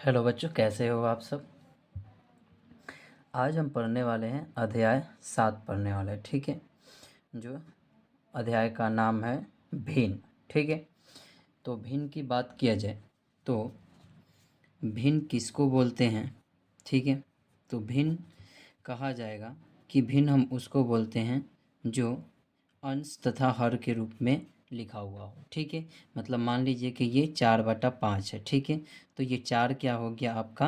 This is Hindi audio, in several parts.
हेलो बच्चों, कैसे हो आप सब। आज हम पढ़ने वाले हैं अध्याय 7 पढ़ने वाले हैं। ठीक है, जो अध्याय का नाम है भिन्न। ठीक है, तो भिन्न की बात किया जाए तो भिन्न किसको बोलते हैं। ठीक है, तो भिन्न कहा जाएगा कि भिन्न हम उसको बोलते हैं जो अंश तथा हर के रूप में लिखा हुआ हो। ठीक है, मतलब मान लीजिए कि ये 4/5 है। ठीक है, तो ये 4 क्या हो गया, आपका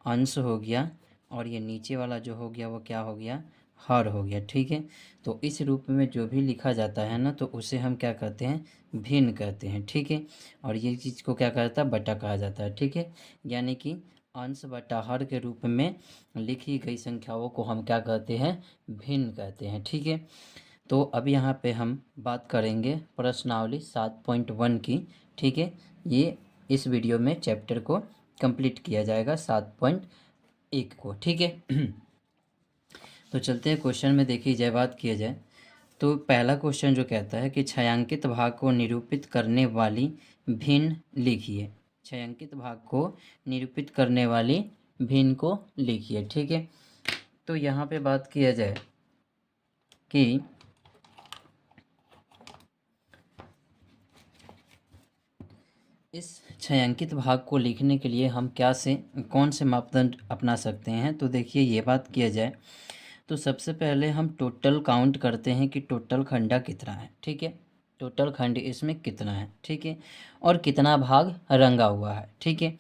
अंश हो गया, और ये नीचे वाला जो हो गया वो क्या हो गया, हर हो गया। ठीक है, तो इस रूप में जो भी लिखा जाता है ना, तो उसे हम क्या कहते हैं, भिन्न कहते हैं। ठीक है, और ये चीज़ को क्या कहता है, बटा कहा जाता है। ठीक है, यानी कि अंश बटा हर के रूप में लिखी गई संख्याओं को हम क्या कहते हैं, भिन्न कहते हैं। ठीक है, तो अब यहाँ पे हम बात करेंगे प्रश्नावली 7.1 की। ठीक है, ये इस वीडियो में चैप्टर को कंप्लीट किया जाएगा 7.1 को। ठीक है, तो चलते हैं क्वेश्चन में। देखी जाए, बात किया जाए तो पहला क्वेश्चन जो कहता है कि छायांकित भाग को निरूपित करने वाली भिन्न लिखिए। छायांकित भाग को निरूपित करने वाली भिन्न को लिखिए। ठीक है, तो यहाँ पे बात किया जाए कि इस छायांकित भाग को लिखने के लिए हम कौन से मापदंड अपना सकते हैं। तो देखिए, ये बात किया जाए तो सबसे पहले हम टोटल काउंट करते हैं कि टोटल खंडा कितना है। ठीक है, टोटल खंड इसमें कितना है। ठीक है, और कितना भाग रंगा हुआ है। ठीक है,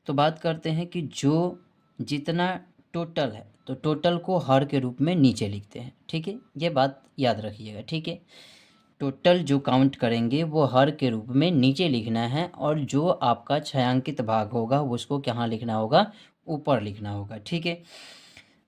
तो बात करते हैं कि जो जितना टोटल है, तो टोटल को हर के रूप में नीचे लिखते हैं। ठीक है, ये बात याद रखिएगा। ठीक है, टोटल जो काउंट करेंगे वो हर के रूप में नीचे लिखना है, और जो आपका छायांकित भाग होगा उसको कहाँ लिखना होगा, ऊपर लिखना होगा। ठीक है,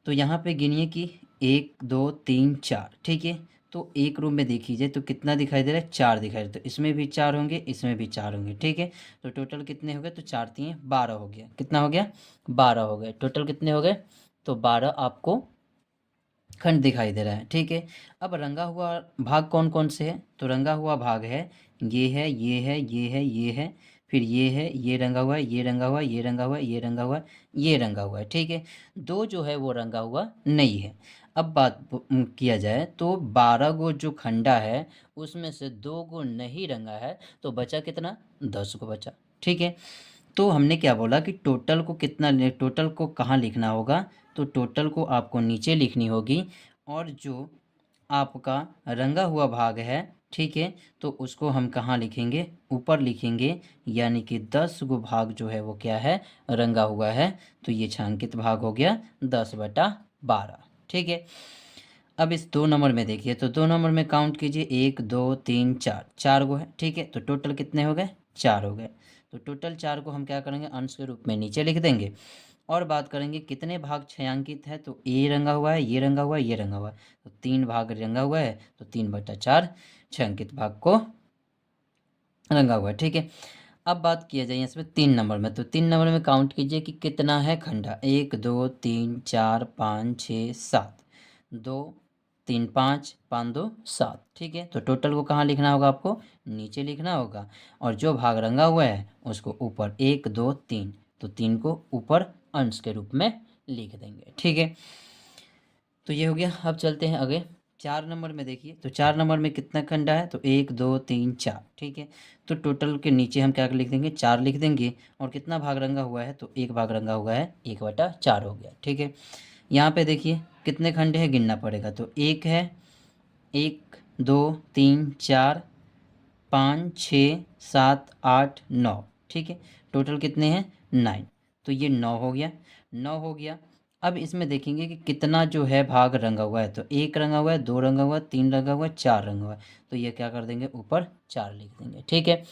तो यहाँ पे गिनिए कि 1 2 3 4। ठीक है, तो एक रूम में देख लीजिए तो कितना दिखाई दे रहा है, 4 दिखाई दे रहा है। तो इसमें भी 4 होंगे, इसमें भी 4 होंगे। ठीक है, तो टोटल कितने हो गए, तो 4 3 12 हो गया। कितना हो गया, 12 हो गए। टोटल कितने हो गए, तो 12 आपको खंड दिखाई दे रहा है। ठीक है, अब रंगा हुआ भाग कौन कौन से है, तो रंगा हुआ भाग है, ये है, ये है, ये है, ये है, फिर ये है, ये रंगा हुआ है, ये रंगा हुआ है, ये रंगा हुआ है, ये रंगा हुआ है, ये रंगा हुआ है। ठीक है, दो जो है वो रंगा हुआ नहीं है। अब किया जाए तो 12 गो जो खंडा है उसमें से 2 गो नहीं रंगा है, तो बचा कितना, 10 गो बचा। ठीक है, तो हमने क्या बोला कि टोटल को टोटल को कहाँ लिखना होगा, तो टोटल को आपको नीचे लिखनी होगी, और जो आपका रंगा हुआ भाग है, ठीक है, तो उसको हम कहाँ लिखेंगे, ऊपर लिखेंगे। यानी कि 10 गो भाग जो है वो क्या है, रंगा हुआ है। तो ये छायांकित भाग हो गया 10/12। ठीक है, अब इस 2 नंबर में देखिए, तो 2 नंबर में काउंट कीजिए, 1 2 3 4, 4 गो है। ठीक है, तो टोटल कितने हो गए, 4 हो गए। तो टोटल 4 को हम क्या करेंगे, अंश के रूप में नीचे लिख देंगे, और बात करेंगे कितने भाग छायांकित है, तो ये रंगा हुआ है, ये रंगा हुआ है, ये रंगा हुआ है, तो 3 भाग रंगा हुआ है, तो 3/4 छायांकित भाग को रंगा हुआ है। ठीक है, अब बात किया जाए इसमें 3 नंबर में, तो 3 नंबर में काउंट कीजिए कि कितना है खंडा, 1 2 3 4 5 6 7, 2 3 5 5 2 7। ठीक है, तो टोटल को कहाँ लिखना होगा, आपको नीचे लिखना होगा, और जो भाग रंगा हुआ है उसको ऊपर, 1 2 3, तो 3 को ऊपर अंश के रूप में लिख देंगे। ठीक है, तो ये हो गया। अब चलते हैं आगे 4 नंबर में देखिए, तो 4 नंबर में कितना खंडा है, तो 1 2 3 4। ठीक है, तो टोटल के नीचे हम क्या लिख देंगे, 4 लिख देंगे, और कितना भाग रंगा हुआ है, तो 1 भाग रंगा हुआ है, 1/4 हो गया। ठीक है, यहाँ पे देखिए कितने खंड है, गिनना पड़ेगा, तो 1 है, 1 2 3 4 5 6 7 8 9। ठीक है, टोटल कितने हैं, 9, तो ये 9 हो गया, 9 हो गया। अब इसमें देखेंगे कि कितना जो है भाग रंगा हुआ है, तो 1 रंगा हुआ है, 2 रंगा हुआ है, 3 रंगा हुआ है, 4 रंगा हुआ है, तो ये क्या कर देंगे, ऊपर 4 लिख देंगे। ठीक है,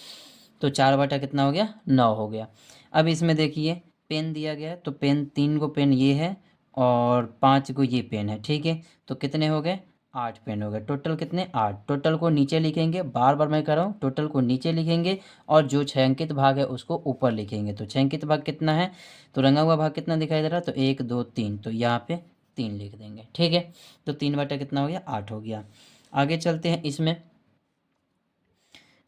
तो 4 बटा कितना हो गया, 9 हो गया। अब इसमें देखिए पेन दिया गया है, तो पेन 3 गो पेन ये है, और 5 गो ये पेन है। ठीक है, तो कितने हो गए, 8 पेन हो गए। टोटल कितने, 8। टोटल को नीचे लिखेंगे, बार बार मैं कर रहा हूँ, टोटल को नीचे लिखेंगे, और जो छायांकित भाग है उसको ऊपर लिखेंगे। तो छायांकित भाग कितना है, तो रंगा हुआ भाग कितना दिखाई दे रहा है, तो 1 2 3, तो यहाँ पे 3 लिख देंगे। ठीक है, तो 3 बटा कितना हो गया, 8 हो गया। आगे चलते हैं इसमें,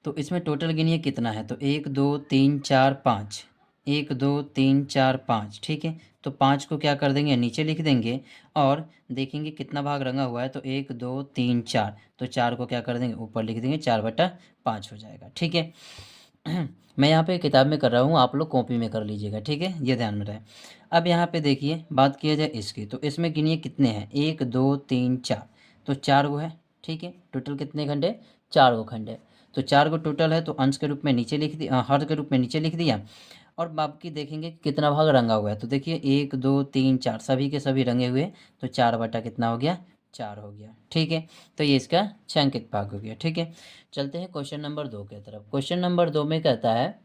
तो इसमें टोटल गिनिए कितना है, तो 1 2 3 4 5, 1 2 3 4 5, ठीक है। तो 5 को क्या कर देंगे, नीचे लिख देंगे और देखेंगे कितना भाग रंगा हुआ है, तो 1 2 3 4, तो 4 को क्या कर देंगे, ऊपर लिख देंगे, 4/5 हो जाएगा, ठीक है। मैं यहाँ पे किताब में कर रहा हूँ, आप लोग कॉपी में कर लीजिएगा, ठीक है, ये ध्यान में रहे। अब यहाँ पे देखिए बात किया जाए इसकी, तो इसमें गिनिए कितने हैं, 1 2 3 4, तो 4 गो है, ठीक है। टोटल कितने खंड है, 4 गो खंड है। तो 4 गो टोटल है, तो अंश के रूप में नीचे लिख दिया, हर के रूप में नीचे लिख दिया। और बाकी देखेंगे कितना भाग रंगा हुआ है, तो देखिए 1 2 3 4 सभी के सभी रंगे हुए, तो 4 बटा कितना हो गया, 4 हो गया, ठीक है। तो ये इसका छायांकित भाग हो गया, ठीक है। चलते हैं क्वेश्चन नंबर 2 की तरफ। क्वेश्चन नंबर 2 में कहता है,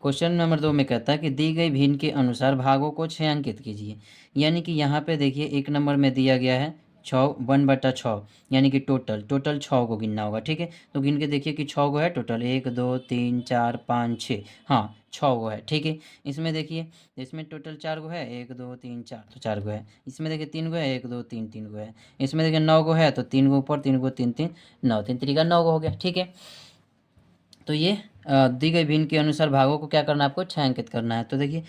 क्वेश्चन नंबर 2 में कहता है कि दी गई भिन्न के अनुसार भागों को छायांकित कीजिए। यानी कि यहाँ पे देखिए एक नंबर में दिया गया है 6, 1/6, यानी कि टोटल 6 को गिनना होगा, ठीक है। तो गिन के देखिए कि 6 गो है टोटल, 1 2 3 4 5 6, हाँ 6 गो है, ठीक है। इसमें देखिए, इसमें टोटल 4 गो है, 1 2 3 4, तो 4 गो है। इसमें देखिए 3 गो है, 1 2 3, 3 गो है। इसमें देखिए 9 गो है, तो 3 गो ऊपर, 3 गो 3 3, 9, 3 3 का 9 गो हो गया, ठीक है। तो ये दी गई भिन्न के अनुसार भागों को क्या करना है, आपको छायांकित करना है। तो देखिए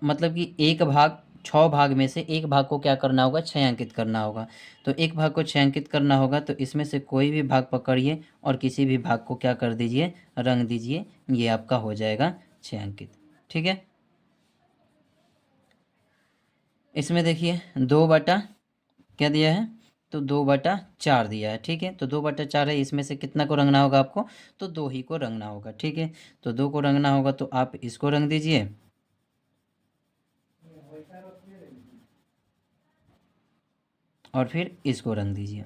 मतलब कि एक भाग, 6 भाग में से एक भाग को क्या करना होगा, छायांकित करना होगा। तो एक भाग को छायांकित करना होगा, तो इसमें से कोई भी भाग पकड़िए और किसी भी भाग को क्या कर दीजिए, रंग दीजिए, ये आपका हो जाएगा छायांकित, ठीक है। इसमें देखिए 2 बटा क्या दिया है, तो 2/4 दिया है, ठीक है। तो 2/4 है, इसमें से कितना को रंगना होगा आपको, तो 2 ही को रंगना होगा, ठीक है। तो 2 को रंगना होगा, तो आप इसको रंग दीजिए और फिर इसको रंग दीजिए,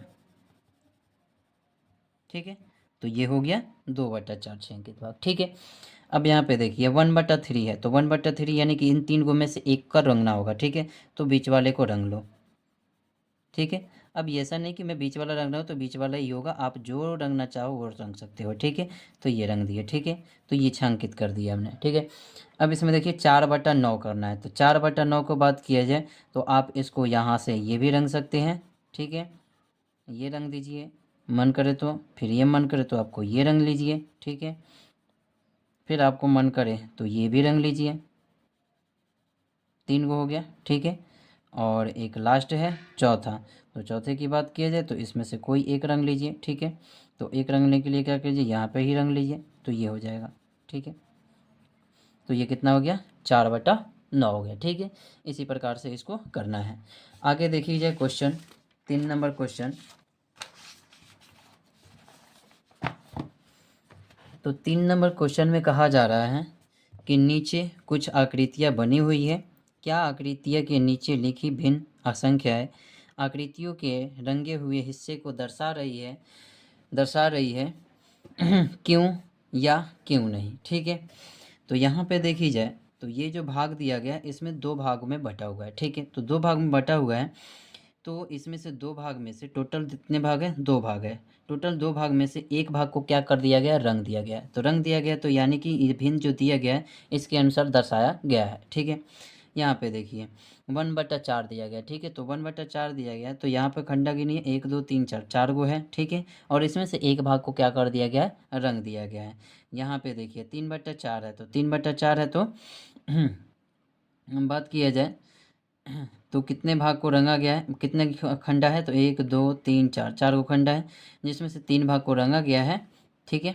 ठीक है। तो ये हो गया 2/4 छायांकित भाग, ठीक है। अब यहाँ पे देखिए 1/3 है, तो 1/3 यानी कि इन 3 गो में से एक का रंगना होगा, ठीक है। तो बीच वाले को रंग लो, ठीक है। अब ये ऐसा नहीं कि मैं बीच वाला रंग रहा हूँ तो बीच वाला ही होगा, आप जो रंगना चाहो वो रंग सकते हो, ठीक है। तो ये रंग दिए, ठीक है। तो ये छांकित कर दिया हमने, ठीक है। अब इसमें देखिए 4/9 करना है, तो 4/9 को बात किया जाए तो आप इसको यहाँ से ये भी रंग सकते हैं, ठीक है। ये रंग दीजिए मन करे तो, फिर ये मन करे तो आपको ये रंग लीजिए, ठीक है। फिर आपको मन करे तो ये भी रंग लीजिए, 3 गो हो गया, ठीक है। और एक लास्ट है चौथा, तो चौथे की बात किया जाए तो इसमें से कोई एक रंग लीजिए, ठीक है। तो एक रंगने के लिए क्या कीजिए, यहाँ पे ही रंग लीजिए, तो ये हो जाएगा, ठीक है। तो ये कितना हो गया, 4/9 हो गया, ठीक है। इसी प्रकार से इसको करना है। आगे देखिए जाए क्वेश्चन 3 नंबर क्वेश्चन। तो 3 नंबर क्वेश्चन में कहा जा रहा है कि नीचे कुछ आकृतियाँ बनी हुई है, क्या आकृतियाँ के नीचे लिखी भिन्न असंख्याएँ आकृतियों के रंगे हुए हिस्से को दर्शा रही है क्यों या क्यों नहीं, ठीक है। तो यहाँ पे देखी जाए तो ये जो भाग दिया गया है इसमें 2 भागों में बटा हुआ है, ठीक है। तो 2 भाग में बटा हुआ है, तो इसमें से 2 भाग में से टोटल कितने भाग हैं, 2 भाग है। टोटल 2 भाग में से एक भाग को क्या कर दिया गया, रंग दिया गया है। तो रंग दिया गया तो यानी कि ये भिन्न जो दिया गया है इसके अनुसार दर्शाया गया है, ठीक है। यहाँ पे देखिए 1/4 दिया गया, ठीक है। तो 1/4 दिया गया है, तो यहाँ पे खंडा गिनिए 1 2 3 4, 4 गो है, ठीक है। और इसमें से एक भाग को क्या कर दिया गया है, रंग दिया गया है। यहाँ पे देखिए 3/4 है, तो 3/4 है, तो बात किया जाए तो कितने भाग को रंगा गया है, कितने खंडा है, तो 1 2 3 4, 4 गो खंडा है, जिसमें से 3 भाग को रंगा गया है, ठीक है।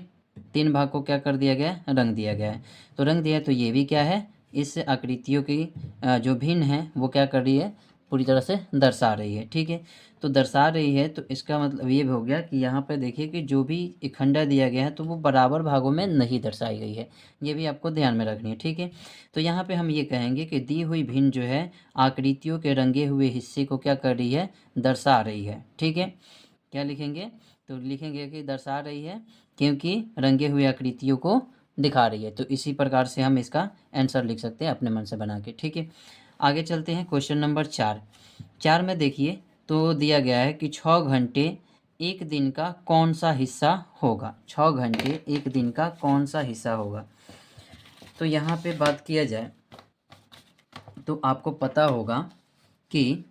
3 भाग को क्या कर दिया गया है, रंग दिया गया है। तो रंग दिया है, तो ये भी क्या है, इस आकृतियों की जो भिन्न है वो क्या कर रही है, पूरी तरह से दर्शा रही है, ठीक है। तो दर्शा रही है, तो इसका मतलब ये भी हो गया कि यहाँ पे देखिए कि जो भी एक खंडा दिया गया है तो वो बराबर भागों में नहीं दर्शाई गई है, ये भी आपको ध्यान में रखनी है, ठीक है। तो यहाँ पे हम ये कहेंगे कि दी हुई भिन्न जो है आकृतियों के रंगे हुए हिस्से को क्या कर रही है, दर्शा रही है, ठीक है। क्या लिखेंगे, तो लिखेंगे कि दर्शा रही है क्योंकि रंगे हुए आकृतियों को दिखा रही है। तो इसी प्रकार से हम इसका आंसर लिख सकते हैं अपने मन से बना के, ठीक है। आगे चलते हैं क्वेश्चन नंबर 4। 4 में देखिए तो दिया गया है कि 6 घंटे एक दिन का कौन सा हिस्सा होगा, 6 घंटे एक दिन का कौन सा हिस्सा होगा। तो यहाँ पे बात किया जाए तो आपको पता होगा कि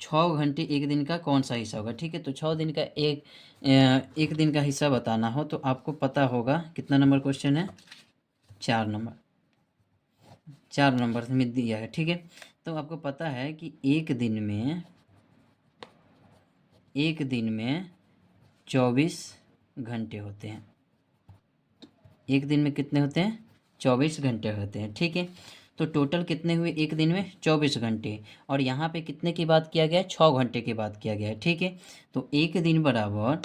6 घंटे एक दिन का कौन सा हिस्सा होगा, ठीक है। तो 6 दिन का एक दिन का हिस्सा बताना हो तो आपको पता होगा, कितना नंबर क्वेश्चन है, 4 नंबर में दिया है, ठीक है। तो आपको पता है कि एक दिन में 24 घंटे होते हैं। एक दिन में कितने होते हैं? 24 घंटे होते हैं, ठीक है। तो टोटल कितने हुए एक दिन में? 24 घंटे। और यहाँ पे कितने की बात किया गया है? 6 घंटे की बात किया गया है, ठीक है। तो एक दिन बराबर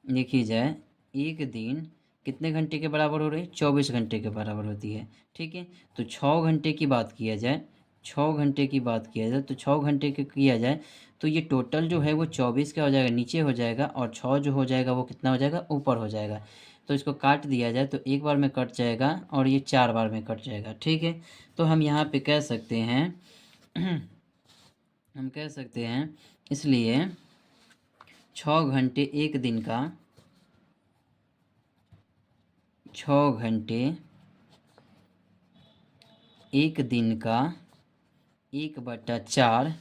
देखी जाए, एक दिन कितने घंटे के बराबर हो रही है? 24 घंटे के बराबर होती है, ठीक है। तो 6 घंटे की बात किया जाए, 6 घंटे की बात किया जाए, तो 6 घंटे के किया जाए तो ये टोटल जो है वो 24 क्या हो जाएगा? नीचे हो जाएगा, और 6 जो हो जाएगा वो कितना हो जाएगा? ऊपर हो जाएगा। तो इसको काट दिया जाए तो एक बार में कट जाएगा और ये 4 बार में कट जाएगा, ठीक है। तो हम यहाँ पे कह सकते हैं हम कह सकते हैं इसलिए 6 घंटे एक दिन का, 6 घंटे एक दिन का 1/4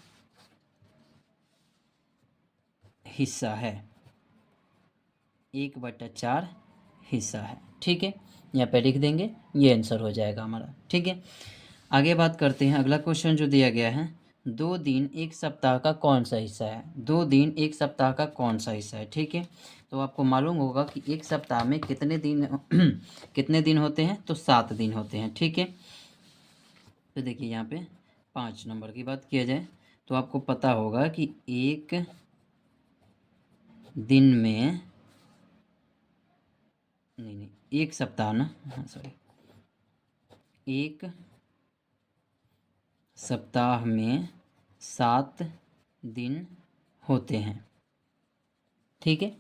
हिस्सा है, 1/4 हिस्सा है, ठीक है। यहाँ पे लिख देंगे, ये आंसर हो जाएगा हमारा, ठीक है। आगे बात करते हैं, अगला क्वेश्चन जो दिया गया है, 2 दिन एक सप्ताह का कौन सा हिस्सा है? 2 दिन एक सप्ताह का कौन सा हिस्सा है, ठीक है। तो आपको मालूम होगा कि एक सप्ताह में कितने दिन कितने दिन होते हैं? तो 7 दिन होते हैं, ठीक है। तो देखिए यहाँ पे 5 नंबर की बात किया जाए तो आपको पता होगा कि एक दिन में, नहीं, एक सप्ताह ना, हाँ सॉरी, एक सप्ताह में 7 दिन होते हैं, ठीक है।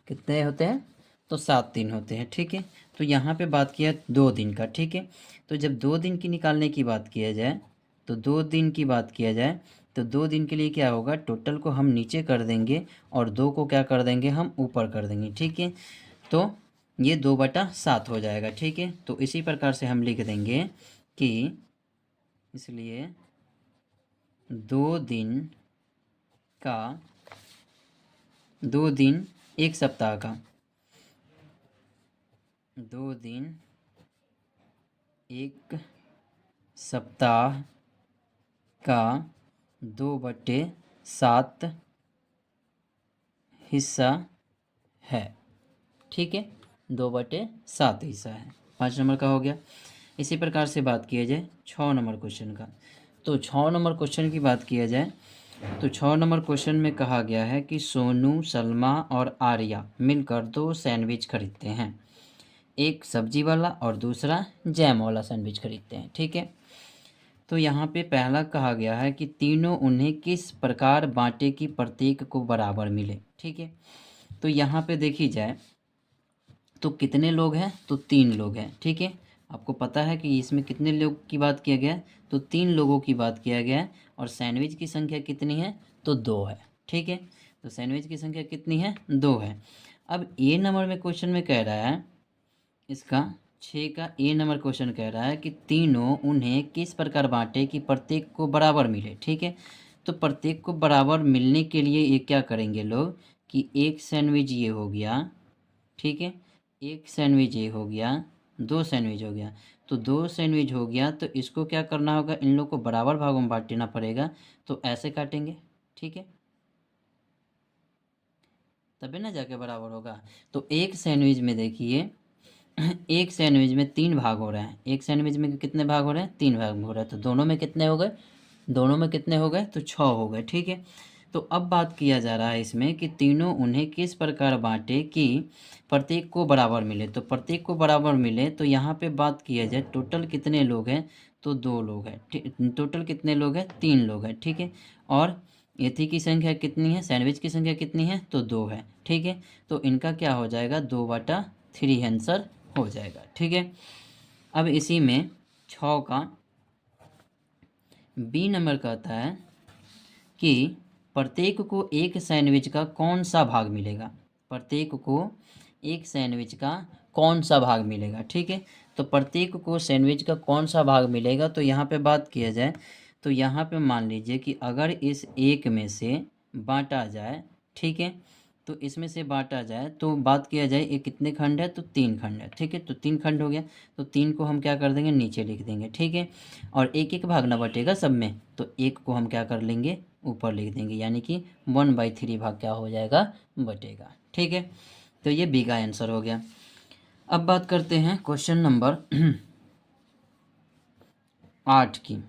कितने होते हैं? तो 7 दिन होते हैं, ठीक है। तो यहाँ पे बात किया 2 दिन का, ठीक है। तो जब 2 दिन की निकालने की बात किया जाए, तो 2 दिन की बात किया जाए तो 2 दिन के लिए क्या होगा? टोटल को हम नीचे कर देंगे और 2 को क्या कर देंगे? हम ऊपर कर देंगे, ठीक है। तो ये 2/7 हो जाएगा, ठीक है। तो इसी प्रकार से हम लिख देंगे कि इसलिए 2 दिन का, 2 दिन एक सप्ताह का, 2 दिन एक सप्ताह का 2/7 हिस्सा है, ठीक है। 2/7 हिस्सा है। 5 नंबर का हो गया। इसी प्रकार से बात किया जाए 6 नंबर क्वेश्चन का, तो 6 नंबर क्वेश्चन की बात किया जाए तो 6 नंबर क्वेश्चन में कहा गया है कि सोनू, सलमा और आर्या मिलकर 2 सैंडविच खरीदते हैं। एक सब्जी वाला और दूसरा जैम वाला सैंडविच खरीदते हैं, ठीक है। तो यहाँ पे पहला कहा गया है कि तीनों उन्हें किस प्रकार बांटे कि प्रत्येक को बराबर मिले, ठीक है। तो यहाँ पे देखी जाए तो कितने लोग हैं? तो 3 लोग हैं, ठीक है। आपको पता है कि इसमें कितने लोग की बात किया गया है? तो 3 लोगों की बात किया गया है। और सैंडविच की संख्या कितनी है? तो 2 है, ठीक है। तो सैंडविच की संख्या कितनी है? 2 है। अब ए नंबर में क्वेश्चन में कह रहा है, इसका 6 का ए नंबर क्वेश्चन कह रहा है कि तीनों उन्हें किस प्रकार बांटे कि प्रत्येक को बराबर मिले, ठीक है। तो प्रत्येक को बराबर मिलने के लिए ये क्या करेंगे लोग कि एक सैंडविच ये हो गया, ठीक है, एक सैंडविच ये हो गया, 2 सैंडविच हो गया। तो 2 सैंडविच हो गया तो इसको क्या करना होगा? इन लोग को बराबर भागों में बांटना पड़ेगा। तो ऐसे काटेंगे, ठीक है, तभी ना जाके बराबर होगा। तो एक सैंडविच में देखिए एक सैंडविच में 3 भाग हो रहे हैं। एक सैंडविच में कितने भाग हो रहे हैं? 3 भाग हो रहे हैं। तो दोनों में कितने हो गए? दोनों में कितने हो गए? तो 6 हो गए, ठीक है। तो अब बात किया जा रहा है इसमें कि तीनों उन्हें किस प्रकार बांटे कि प्रत्येक को बराबर मिले। तो प्रत्येक को बराबर मिले तो यहाँ पे बात किया जाए टोटल कितने लोग हैं? तो 2 लोग हैं, टोटल कितने लोग हैं? 3 लोग हैं, ठीक है। और एथी की संख्या कितनी है? सैंडविच की संख्या कितनी है? तो 2 है, ठीक है। तो इनका क्या हो जाएगा? 2/3 आंसर हो जाएगा, ठीक है। अब इसी में 6 का बी नंबर कहता है कि प्रत्येक को एक सैंडविच का कौन सा भाग मिलेगा? प्रत्येक को एक सैंडविच का कौन सा भाग मिलेगा, ठीक है। तो प्रत्येक को सैंडविच का कौन सा भाग मिलेगा? तो यहाँ पे बात किया जाए तो यहाँ पे मान लीजिए कि अगर इस एक में से बांटा जाए, ठीक है, तो इसमें से बांटा जाए तो बात किया जाए ये कितने खंड है, तो 3 खंड है। ठीक है, तो 3 खंड हो गया, तो 3 को हम क्या कर देंगे, नीचे लिख देंगे। ठीक है, और एक एक भाग ना बटेगा सब में, तो एक को हम क्या कर लेंगे, ऊपर लिख देंगे, यानी कि 1/3 भाग क्या हो जाएगा, बटेगा। ठीक है, तो ये बी का आंसर हो गया। अब बात करते हैं क्वेश्चन नंबर 8 की,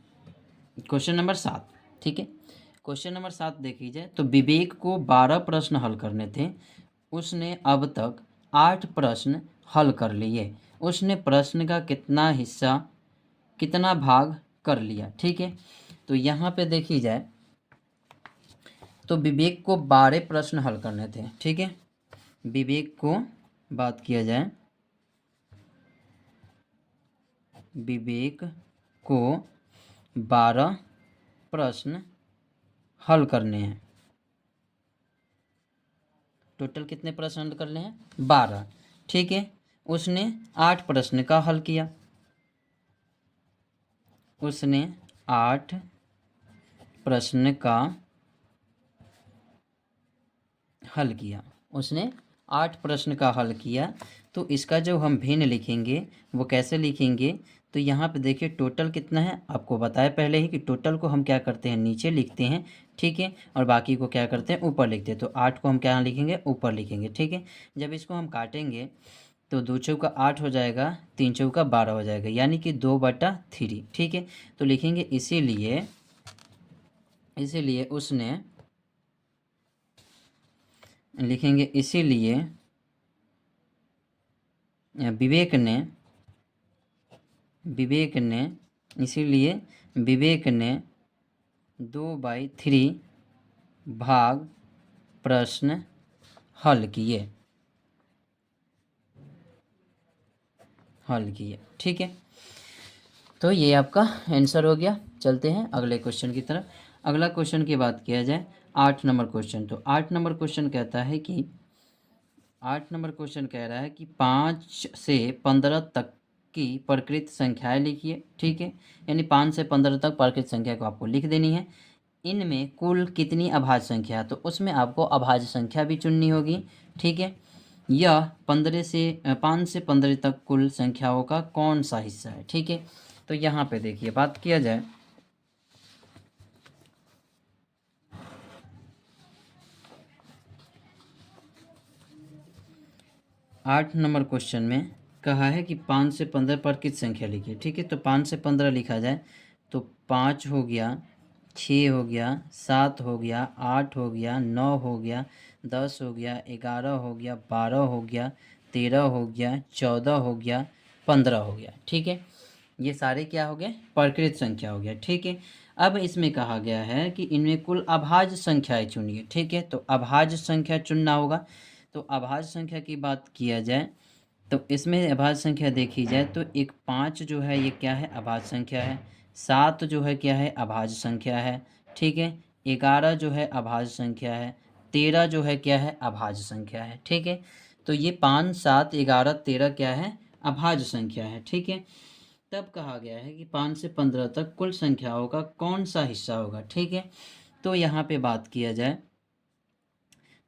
क्वेश्चन नंबर 7। ठीक है, क्वेश्चन नंबर 7 देखी जाए तो विवेक को 12 प्रश्न हल करने थे, उसने अब तक 8 प्रश्न हल कर लिए, उसने प्रश्न का कितना हिस्सा, कितना भाग कर लिया। ठीक है, तो यहाँ पे देखी जाए तो विवेक को 12 प्रश्न हल करने थे। ठीक है, विवेक को बात किया जाए, विवेक को 12 प्रश्न हल करने हैं। टोटल कितने प्रश्न हल करने हैं, 12। ठीक है, उसने 8 प्रश्न का हल किया, उसने 8 प्रश्न का हल किया, उसने 8 प्रश्न का हल किया। तो इसका जो हम भिन्न लिखेंगे वो कैसे लिखेंगे, तो यहाँ पे देखिए टोटल कितना है, आपको बताया पहले ही कि टोटल को हम क्या करते हैं, नीचे लिखते हैं। ठीक है, और बाकी को क्या करते हैं, ऊपर लिखते हैं। तो 8 को हम क्या लिखेंगे, ऊपर लिखेंगे। ठीक है, जब इसको हम काटेंगे तो 2 चौका 8 हो जाएगा, 3 चौका 12 हो जाएगा, यानी कि 2/3। ठीक है, तो लिखेंगे इसीलिए उसने, लिखेंगे इसीलिए विवेक ने, इसीलिए विवेक ने 2/3 भाग प्रश्न हल किए। ठीक है, तो ये आपका आंसर हो गया। चलते हैं अगले क्वेश्चन की तरफ। अगला क्वेश्चन की बात किया जाए 8 नंबर क्वेश्चन, तो 8 नंबर क्वेश्चन कहता है कि 8 नंबर क्वेश्चन कह रहा है कि 5 से 15 तक की प्रकृत संख्याएं लिखिए। ठीक है, यानी 5 से 15 तक प्रकृत संख्या को आपको लिख देनी है। इनमें कुल कितनी अभाज्य संख्या है, तो उसमें आपको अभाज्य संख्या भी चुननी होगी। ठीक है, यह 5 से 15 तक कुल संख्याओं का कौन सा हिस्सा है। ठीक है, तो यहाँ पे देखिए बात किया जाए 8 नंबर क्वेश्चन में कहा है कि 5 से 15 पर किस संख्या लिखिए। ठीक है, तो 5 से 15 लिखा जाए तो 5 हो गया, 6 हो गया, 7 हो गया, 8 हो गया, 9 हो गया, 10 हो गया, 11 हो गया, 12 हो गया, 13 हो गया, 14 हो गया, 15 हो गया। ठीक है, ये सारे क्या हो गए, प्रकृत संख्या हो गया। ठीक है, अब इसमें कहा गया है कि इनमें कुल अभाज्य संख्याएं चुनिए। ठीक है, तो अभाज्य संख्या चुनना होगा। तो अभाज्य संख्या की बात किया जाए तो इसमें अभाज्य संख्या देखी जाए तो एक 5 जो है ये क्या है, अभाज्य संख्या है। 7 जो है क्या है, अभाज्य संख्या है। ठीक है, 11 जो है अभाज्य संख्या है। 13 जो है क्या है, अभाज्य संख्या है। ठीक है, तो ये 5, 7, 11, 13 क्या है, अभाज्य संख्या है। ठीक है, तब कहा गया है कि 5 से 15 तक कुल संख्याओं का कौन सा हिस्सा होगा। ठीक है, तो यहाँ पे बात किया जाए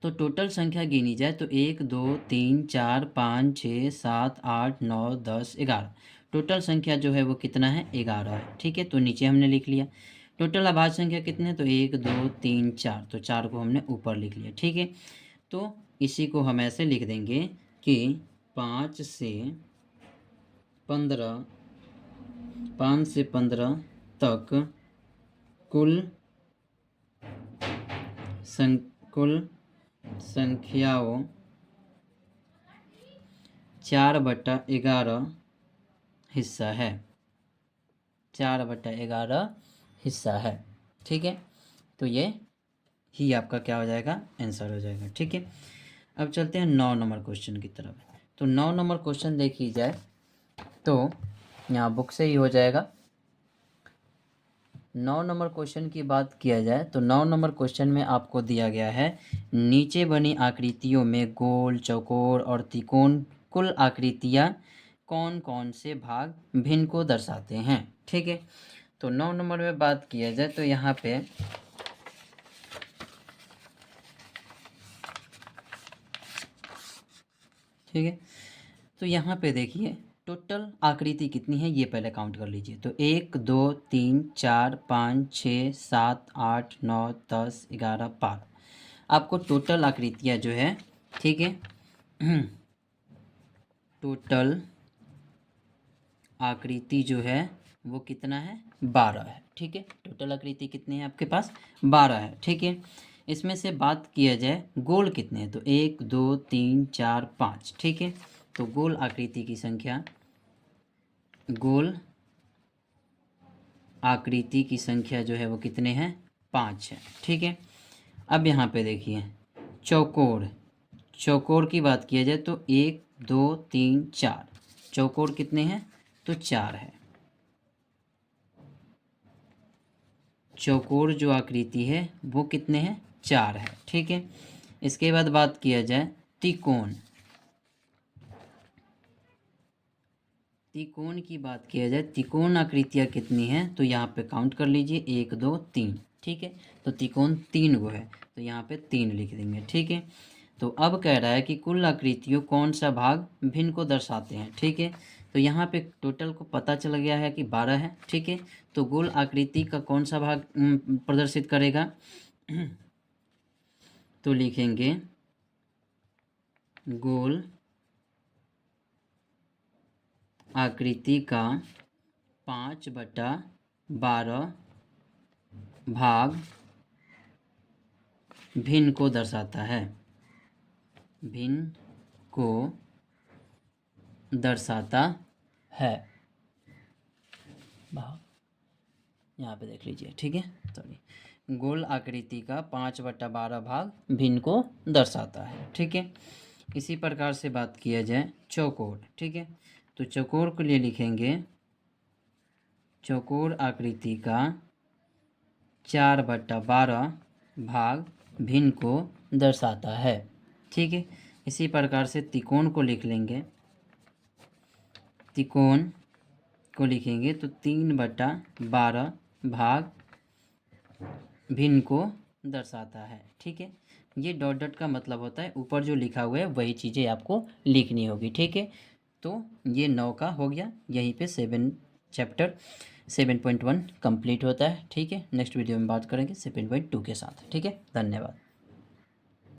तो टोटल संख्या गिनी जाए तो 1, 2, 3, 4, 5, 6, 7, 8, 9, 10, 11। टोटल संख्या जो है वो कितना है, 11 है। ठीक है, तो नीचे हमने लिख लिया। टोटल अभाज्य संख्या कितने हैं, तो 1, 2, 3, 4, तो 4 को हमने ऊपर लिख लिया। ठीक है, तो इसी को हम ऐसे लिख देंगे कि 5 से 15 तक कुल संख्याओं 4/11 हिस्सा है, 4/11 हिस्सा है। ठीक है, तो ये ही आपका क्या हो जाएगा, आंसर हो जाएगा। ठीक है, अब चलते हैं 9 नंबर क्वेश्चन की तरफ। तो 9 नंबर क्वेश्चन देखी जाए तो यहाँ बुक से ही हो जाएगा। 9 नंबर क्वेश्चन की बात किया जाए तो 9 नंबर क्वेश्चन में आपको दिया गया है नीचे बनी आकृतियों में गोल, चौकोर और त्रिकोण कुल आकृतियाँ कौन कौन से भाग भिन्न को दर्शाते हैं। ठीक है, तो 9 नंबर में बात किया जाए तो यहाँ पे ठीक है। तो यहाँ पे देखिए टोटल आकृति कितनी है ये पहले काउंट कर लीजिए। तो 1 2 3 4 5 6 7 8 9 10 11 12 आपको टोटल आकृतियाँ जो है, ठीक है, टोटल आकृति जो है वो कितना है, 12 है। ठीक है, टोटल आकृति कितनी है आपके पास, 12 है। ठीक है, इसमें से बात किया जाए गोल कितने हैं, तो 1 2 3 4 5। ठीक है, तो गोल आकृति की संख्या, गोल आकृति की संख्या जो है वो कितने हैं, 5 है। ठीक है, अब यहाँ पे देखिए चौकोर, चौकोर की बात किया जाए तो 1 2 3 4, चौकोर कितने हैं, तो 4 है। चौकोर जो आकृति है वो कितने हैं, 4 है। ठीक है, इसके बाद बात किया जाए त्रिकोण, त्रिकोण की बात किया जाए, त्रिकोण आकृतियाँ कितनी हैं, तो यहाँ पे काउंट कर लीजिए 1 2 3। ठीक है, तो त्रिकोण 3 गो है, तो यहाँ पे 3 लिख देंगे। ठीक है, तो अब कह रहा है कि कुल आकृतियों कौन सा भाग भिन्न को दर्शाते हैं। ठीक है, तो यहाँ पे टोटल को पता चल गया है कि 12 है। ठीक है, तो गोल आकृति का कौन सा भाग प्रदर्शित करेगा, तो लिखेंगे गोल आकृति का 5/12 भाग भिन्न को दर्शाता है, भिन्न को दर्शाता है भाग, यहाँ पे देख लीजिए। ठीक है, सॉरी, गोल आकृति का 5/12 भाग भिन्न को दर्शाता है। ठीक है, इसी प्रकार से बात किया जाए चौकोर। ठीक है, तो चौकोर के लिए लिखेंगे चौकोर आकृति का 4/12 भाग भिन्न को दर्शाता है। ठीक है, इसी प्रकार से त्रिकोण को लिख लेंगे, त्रिकोण को लिखेंगे तो 3/12 भाग भिन्न को दर्शाता है। ठीक है, ये डॉट डॉट का मतलब होता है ऊपर जो लिखा हुआ है वही चीज़ें आपको लिखनी होगी। ठीक है, तो ये 9 का हो गया, यहीं पे चैप्टर 7.1 कंप्लीट होता है। ठीक है, नेक्स्ट वीडियो में बात करेंगे 7.2 के साथ। ठीक है, धन्यवाद।